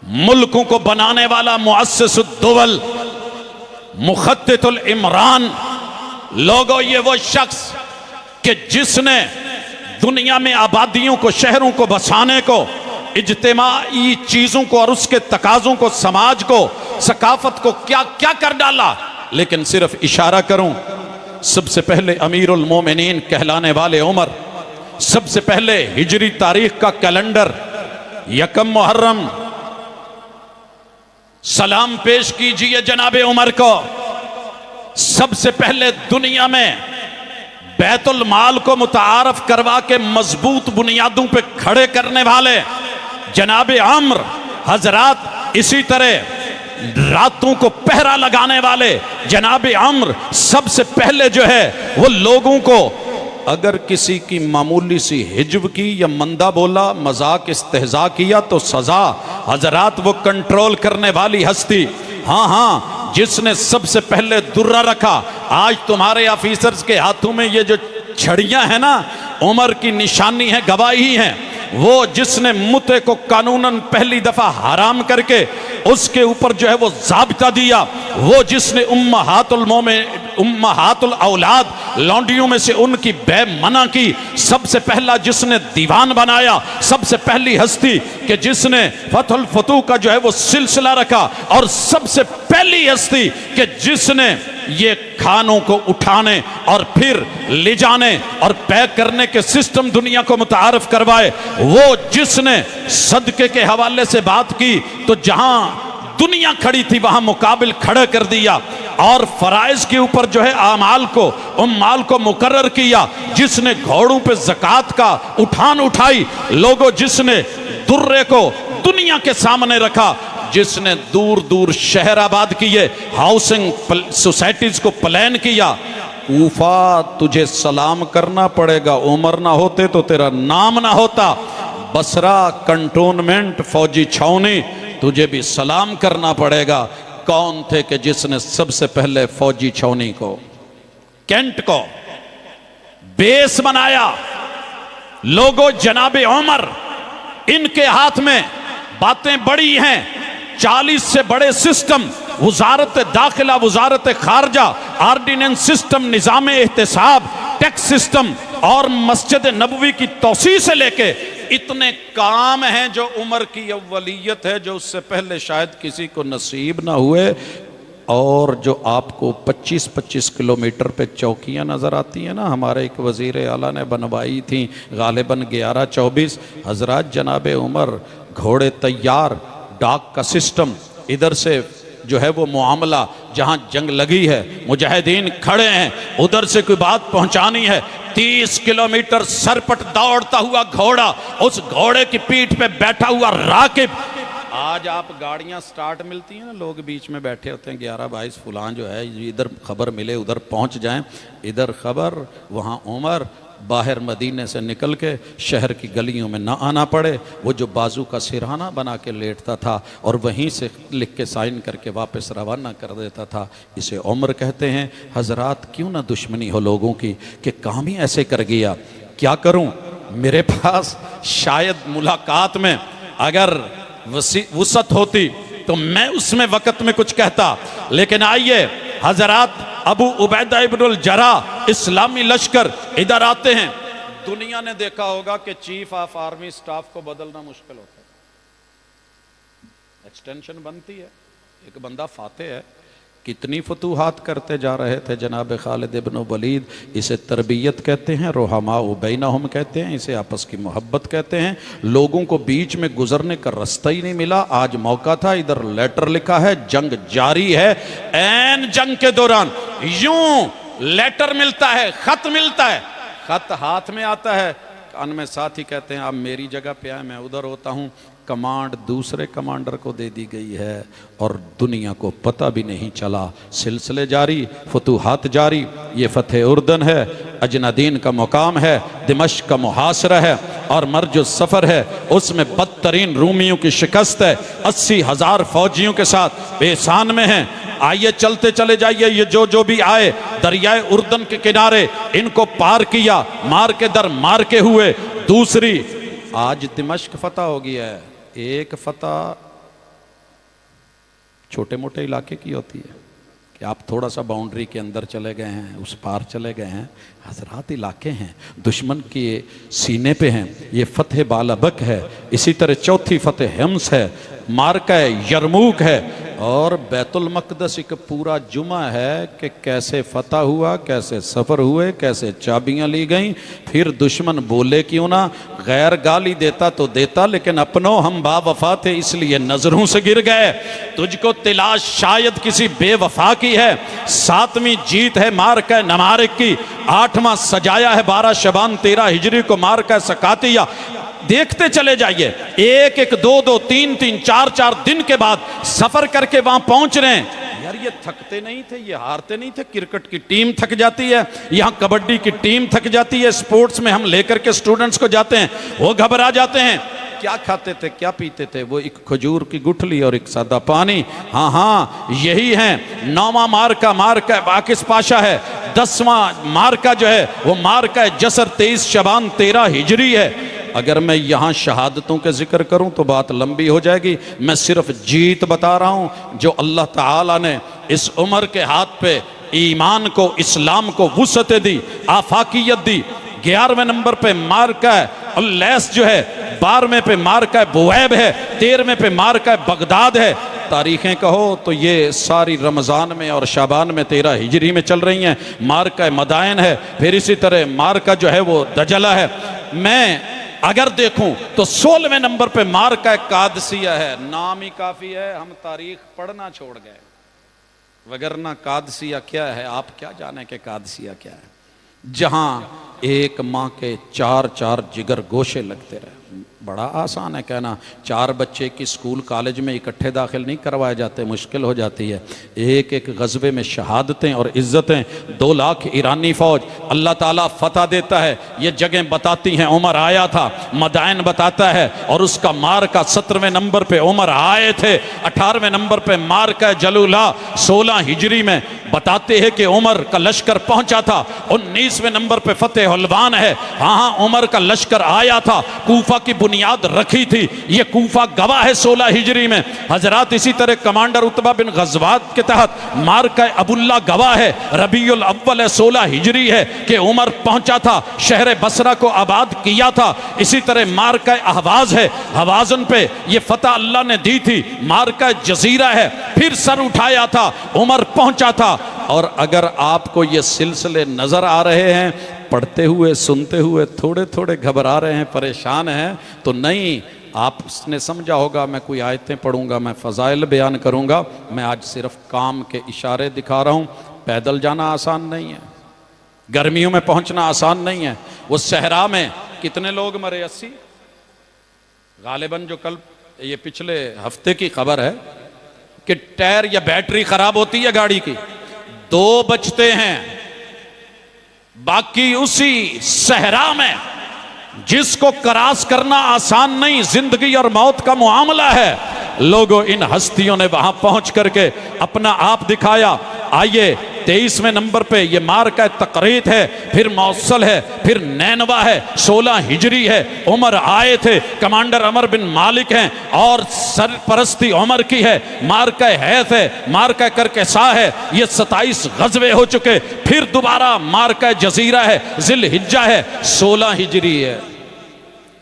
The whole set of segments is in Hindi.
मुल्कों को बनाने वाला मुअस्सिसुद्दौल, मुखत्तितुल इमरान। लोगों, ये वो शख्स कि जिसने दुनिया में आबादियों को, शहरों को बसाने को, इज्तिमाई चीजों को और उसके तकाजों को, समाज को, सकाफत को क्या क्या कर डाला। लेकिन सिर्फ इशारा करूं, सबसे पहले अमीरुल मोमिनीन कहलाने वाले उमर, सबसे पहले हिजरी तारीख का कैलेंडर यकम मुहर्रम, सलाम पेश कीजिए जनाबे उमर को। सबसे पहले दुनिया में बैतुल माल को मुतारफ करवा के मजबूत बुनियादों पे खड़े करने वाले जनाबे अम्र हजरात, इसी तरह रातों को पहरा लगाने वाले जनाबे अम्र, सबसे पहले जो है वो लोगों को अगर किसी की मामूली सी हिज्ब की या मंदा बोला, मजाक इस्तेहजा किया तो सजा। हजरात, वो कंट्रोल करने वाली हस्ती, हाँ हाँ, जिसने सबसे पहले दुर्रा रखा। आज तुम्हारे ऑफिसर्स के हाथों में ये जो छड़ियां हैं ना, उमर की निशानी है, गवाही है। वो जिसने मुते को कानूनन पहली दफा हराम करके उसके ऊपर जो है वो ज़ाब्ता दिया, वो जिसने उम्महातुल औलाद लौंडियों में से उनकी बेमना की, सबसे पहला जिसने दीवान बनाया, सबसे पहली हस्ती कि जिसने फतहुल फतूह का जो है वो सिलसिला रखा, और सबसे पहली हस्ती कि जिसने ये खानों को उठाने और फिर ले जाने और पैक करने के सिस्टम दुनिया को मुतारफ करवाए, वो जिसने सदके के हवाले से बात की तो जहां दुनिया खड़ी थी वहां मुकाबिल खड़ा कर दिया, और फराइज के ऊपर जो है आमाल को, उम्माल को मुकर्रर किया, जिसने घोड़ों पे ज़कात का उठान उठाई। लोगों, जिसने दुर्रे को दुनिया के सामने रखा, जिसने दूर दूर शहर आबाद किए, हाउसिंग सोसाइटीज को प्लान किया। कूफा, तुझे सलाम करना पड़ेगा, उमर ना होते तो तेरा नाम ना होता। बसरा कंटोनमेंट, फौजी छावनी, तुझे भी सलाम करना पड़ेगा। कौन थे कि जिसने सबसे पहले फौजी छावनी को, कैंट को बेस बनाया? लोगों, जनाबे उमर, इनके हाथ में बातें बड़ी हैं। 40 से बड़े सिस्टम, वजारत दाखिला, वजारत खारजा, आर्डिनेंस सिस्टम, निजाम एहतसाब, टैक्स सिस्टम और मस्जिद नबवी की तौसी से लेके इतने काम हैं जो उमर की अव्वलियत है, जो उससे पहले शायद किसी को नसीब ना हुए। और जो आपको 25-25 किलोमीटर पे चौकियां नज़र आती हैं ना, हमारे एक वज़ीर आला ने बनवाई थी, गालिबन 11-24। हजरात, जनाबे उमर, घोड़े तैयार, डाक का सिस्टम, इधर से जो है वो मामला, जहां जंग लगी है, मुजाहिदीन खड़े हैं, उधर से कोई बात पहुंचानी है, 30 किलोमीटर सरपट दौड़ता हुआ घोड़ा, उस घोड़े की पीठ पे बैठा हुआ राकिब। आज आप गाड़ियां स्टार्ट मिलती हैं ना, लोग बीच में बैठे होते हैं, 11-22 फुलान जो है, इधर खबर मिले उधर पहुंच जाएं, इधर खबर वहां उमर, बाहर मदीने से निकल के शहर की गलियों में ना आना पड़े। वो जो बाजू का सिरहाना बना के लेटता था और वहीं से लिख के साइन करके वापस रवाना कर देता था, इसे उम्र कहते हैं। हजरात, क्यों ना दुश्मनी हो लोगों की कि काम ही ऐसे कर गया। क्या करूं, मेरे पास शायद मुलाकात में अगर वसत होती तो मैं उसमें वक़्त में कुछ कहता। लेकिन आइए हजरात, अबू उबैदा इब्नुल जर्राह, इस्लामी लश्कर इधर आते हैं। दुनिया ने देखा होगा कि चीफ ऑफ आर्मी स्टाफ को बदलना मुश्किल होता है, एक्सटेंशन बनती है, एक बंदा फाते है। कितनी फतूहात करते जा रहे थे जनाब खालिद इब्न वलीद। इसे तरबियत कहते हैं, रोहमा बैनहुम कहते हैं, इसे आपस की मोहब्बत कहते हैं। लोगों को बीच में गुजरने का रास्ता ही नहीं मिला। आज मौका था, इधर लेटर लिखा है, जंग जारी है। ऐन जंग के दौरान यूं लेटर मिलता है, खत मिलता है, खत हाथ में आता है, कान में साथी कहते हैं आप मेरी जगह पे आए, मैं उधर होता हूँ। कमांड दूसरे कमांडर को दे दी गई है और दुनिया को पता भी नहीं चला। सिलसिले जारी, फतूहात जारी। ये फतेह उर्दन है, अजनादीन का मुकाम है, दिमश्क का मुहासरा है और मर्ज सफ़र है। उसमें बदतरीन रूमियों की शिकस्त है। 80,000 फौजियों के साथ बेसान में हैं। आइए चलते चले जाइए, ये जो भी आए दरियाए उर्दन के किनारे, इनको पार किया, मार के दर मार के हुए। दूसरी, आज दिमश्क फतह हो गया है। एक फतह छोटे मोटे इलाके की होती है कि आप थोड़ा सा बाउंड्री के अंदर चले गए हैं, उस पार चले गए हैं। हज़रात इलाके हैं, दुश्मन के सीने पे हैं। ये फतेह बालबक है, इसी तरह चौथी फतेह हिम्स है, मार्का यरमूक है, और बैतुल मक़दस एक पूरा जुमा है कि कैसे फतह हुआ, कैसे सफ़र हुए, कैसे चाबियां ली गईं। फिर दुश्मन बोले क्यों ना, गैर गाली देता तो देता, लेकिन अपनों हम बावफा थे इसलिए नजरों से गिर गए। तुझको तिलाश शायद किसी बेवफा की है। 7वीं जीत है मार्का नमारिक की, 8वां सजाया है 12 शबान 13 हिजरी को मार्का सकातिया। देखते चले जाइए, 1-1, 2-2, 3-3, 4-4 दिन के बाद सफर करके वहां पहुंच रहे हैं। यार ये थकते नहीं थे, ये हारते नहीं थे। क्रिकेट की टीम थक जाती है, यहां कबड्डी की टीम थक जाती है। स्पोर्ट्स में हम लेकर के स्टूडेंट्स को जाते हैं, वो घबरा जाते हैं। क्या खाते थे, क्या पीते थे? वो एक खजूर की गुठली और एक सादा पानी। हाँ हाँ, यही है। 9वां मार्का बाकिस पाशा है। 10वां मार्का जो है वो मार्का जसर 23 शबान 13 हिजरी है। अगर मैं यहाँ शहादतों के जिक्र करूँ तो बात लंबी हो जाएगी। मैं सिर्फ जीत बता रहा हूँ जो अल्लाह ताला ने इस उम्र के हाथ पे ईमान को, इस्लाम को वुसअत दी, आफाकियत दी। 11वें नंबर पे मार्का अल्लैस जो है, 12वें पे मार्का बुवैब है, 13वें पे मार्का बगदाद है। तारीखें कहो तो ये सारी रमज़ान में और शाबान में 13 हिजरी में चल रही हैं। मार्का मदायन है, फिर इसी तरह मार्का जो है वो दजला है। मैं अगर देखूं तो 16वें नंबर पे मार्का कादसिया है। नाम ही काफ़ी है, हम तारीख पढ़ना छोड़ गए, वगरना कादसिया क्या है आप क्या जाने के कादसिया क्या है। जहां एक माँ के 4-4 जिगर गोशे लगते रहे। बड़ा आसान है कहना, 4 बच्चे की स्कूल कॉलेज में इकट्ठे दाखिल नहीं करवाए जाते, मुश्किल हो जाती है। एक एक गज़बे में शहादतें और इज़्ज़तें। 2 लाख ईरानी फ़ौज, अल्लाह ताला फतह देता है। ये जगह बताती हैं, उमर आया था, मदायन बताता है, और उसका मार्का 17वें नंबर पे उमर आए थे। 18वें नंबर पे मार्का जलूला 16 हिजरी में बताते हैं कि उमर का लश्कर पहुंचा था। 19वें नंबर पे फतेह हलवान है, हाँ उमर का लश्कर आया था, कूफा की बुनियाद रखी थी। ये कूफा गवाह है 16 हिजरी में। हजरात इसी तरह कमांडर उतबा बिन गजवात के तहत मार्का अबुल्ला गवाह है, रबीउल अव्वल है 16 हिजरी है कि उमर पहुंचा था, शहर बसरा को आबाद किया था। इसी तरह मार्का अहवाज है, हवाजन पे ये फतह अल्लाह ने दी थी। मार्का जजीरा है, फिर सर उठाया था, उमर पहुंचा था। और अगर आपको ये सिलसिले नजर आ रहे हैं, पढ़ते हुए सुनते हुए थोड़े थोड़े घबरा रहे हैं, परेशान हैं, तो नहीं, आपने समझा होगा मैं कोई आयतें पढ़ूंगा, मैं फ़ज़ाइल बयान करूंगा। मैं आज सिर्फ काम के इशारे दिखा रहा हूं। पैदल जाना आसान नहीं है, गर्मियों में पहुंचना आसान नहीं है। वो सहरा में कितने लोग मरे? 80 गालिबन। जो कल ये पिछले हफ्ते की खबर है कि टायर या बैटरी खराब होती है गाड़ी की, 2 बचते हैं। बाकी उसी सहरा में जिसको क्रॉस करना आसान नहीं, जिंदगी और मौत का मुआमला है, लोगों इन हस्तियों ने वहां पहुंच करके अपना आप दिखाया। आइए 23वें नंबर पे ये मार्का तकरीत है, फिर मौसल है, फिर नैनवा है, 16 हिजरी है। उमर आए थे, कमांडर अमर बिन मालिक हैं और सरपरस्ती उमर की है। मार्का हैथ है, मार्का करके सा है। ये 27 गजवे हो चुके। फिर दोबारा मार्का जजीरा है, जिलहिज्जा है, 16 हिजरी है।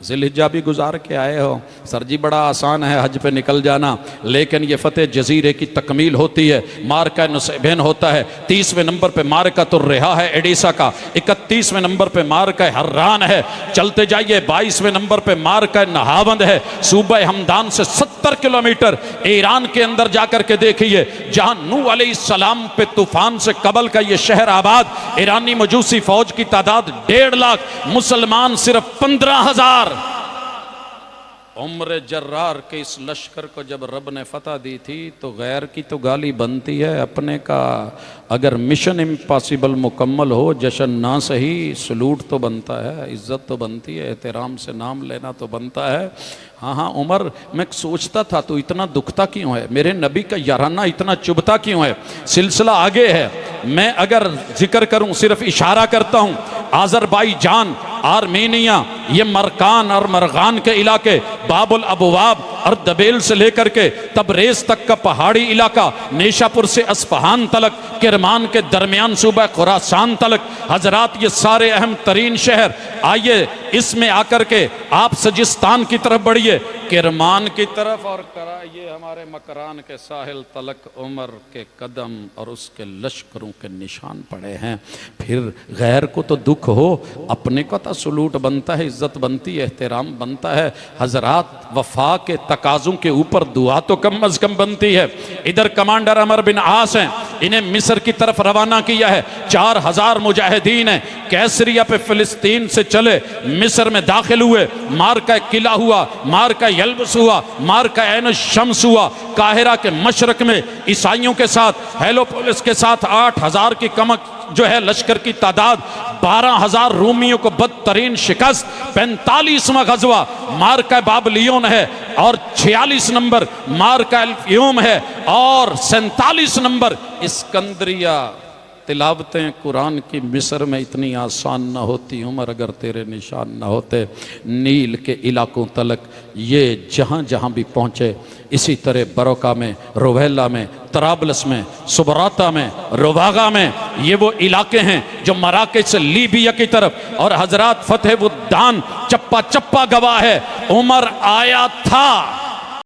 जिलहिज्जा भी गुजार के आए हो। सर जी बड़ा आसान है हज पे निकल जाना, लेकिन ये फतेह जजीरे की तकमील होती है। मार्का नुसैबैन होता है। 30वें नंबर पे मार्का तुर्रेहा है एडिसा का। 31वें नंबर पे मार्का हर्रान है। चलते जाइए 22वें नंबर पे मार्का नहावंद है। सूबा हमदान से 70 किलोमीटर ईरान के अंदर जाकर के देखिए, जहां नूह अलैहिस्सलाम पे तूफान से कबल का ये शहर आबाद। ईरानी मजूसी फौज की तादाद 1.5 लाख, मुसलमान सिर्फ 15,000। उम्र जर्रार के इस लश्कर को जब रब ने फतह दी थी तो गैर की तो गाली बनती है, अपने का अगर मिशन इम्पॉसिबल मुकम्मल हो, जश्न ना सही, सलूट तो बनता है, इज्जत तो बनती है, एहतराम से नाम लेना तो बनता है। हाँ हाँ उमर, मैं सोचता था तो इतना दुखता क्यों है, मेरे नबी का याराना इतना चुभता क्यों है। सिलसिला आगे है, मैं अगर जिक्र करूं सिर्फ इशारा करता हूं। आज़रबाईजान, आर्मेनिया, ये मरकान और मरगान के इलाके, बाबुल अबवाब और दबेल से लेकर के तबरेज तक का पहाड़ी इलाका, नेशापुर से अस्फहान तलक, किरमान के दरमियान सूबा खुरासान तलक, हजरात ये सारे अहम तरीन शहर। आइए इसमें आकर के आप सजिस्तान की तरफ बढ़िए, किरमान की तरफ, और कराइए हमारे मकरान के साहिल तलक उमर के कदम और उसके लश्करों के निशान पड़े हैं। फिर गैर को तो दुख हो, अपने को तो सलूट बनता है, इज्जत बनती है, एहतराम बनता है। हजरात वफा के तकाजों के ऊपर दुआ तो कम अज कम बनती है। इधर कमांडर अमर बिन आस हैं, इन्हें मिस्र की तरफ रवाना किया है। 4000 मुजाहिदीन हैं, कैसरिया पे फिलिस्तीन से चले, मिस्र में दाखिल हुए, मार का किला हुआ, मार का यल्बस हुआ, मार का ऐन शम्स हुआ। काहिरा के मशरक में ईसाइयों के साथ, हेलोपोलिस के साथ 8000 की कमक जो है लश्कर की तादाद, 12000 रूमियों को बदतरीन शिकस्त। 45वां गजवा मार्का बाबलियोन है और 46 नंबर मार्का अल्फ्यूम है और 47 नंबर इस्कंदरिया। तिलावतें कुरान की मिस्र में इतनी आसान न होती उमर अगर तेरे निशान न होते। नील के इलाकों तलक ये जहाँ जहाँ भी पहुँचे, इसी तरह बरोका में, रोवेला में, तराबलस में, सुबराता में, रोवागा में, ये वो इलाके हैं जो मराकेश से लीबिया की तरफ। और हजरात फतेह उद्दान चप्पा चप्पा गवाह है, उमर आया था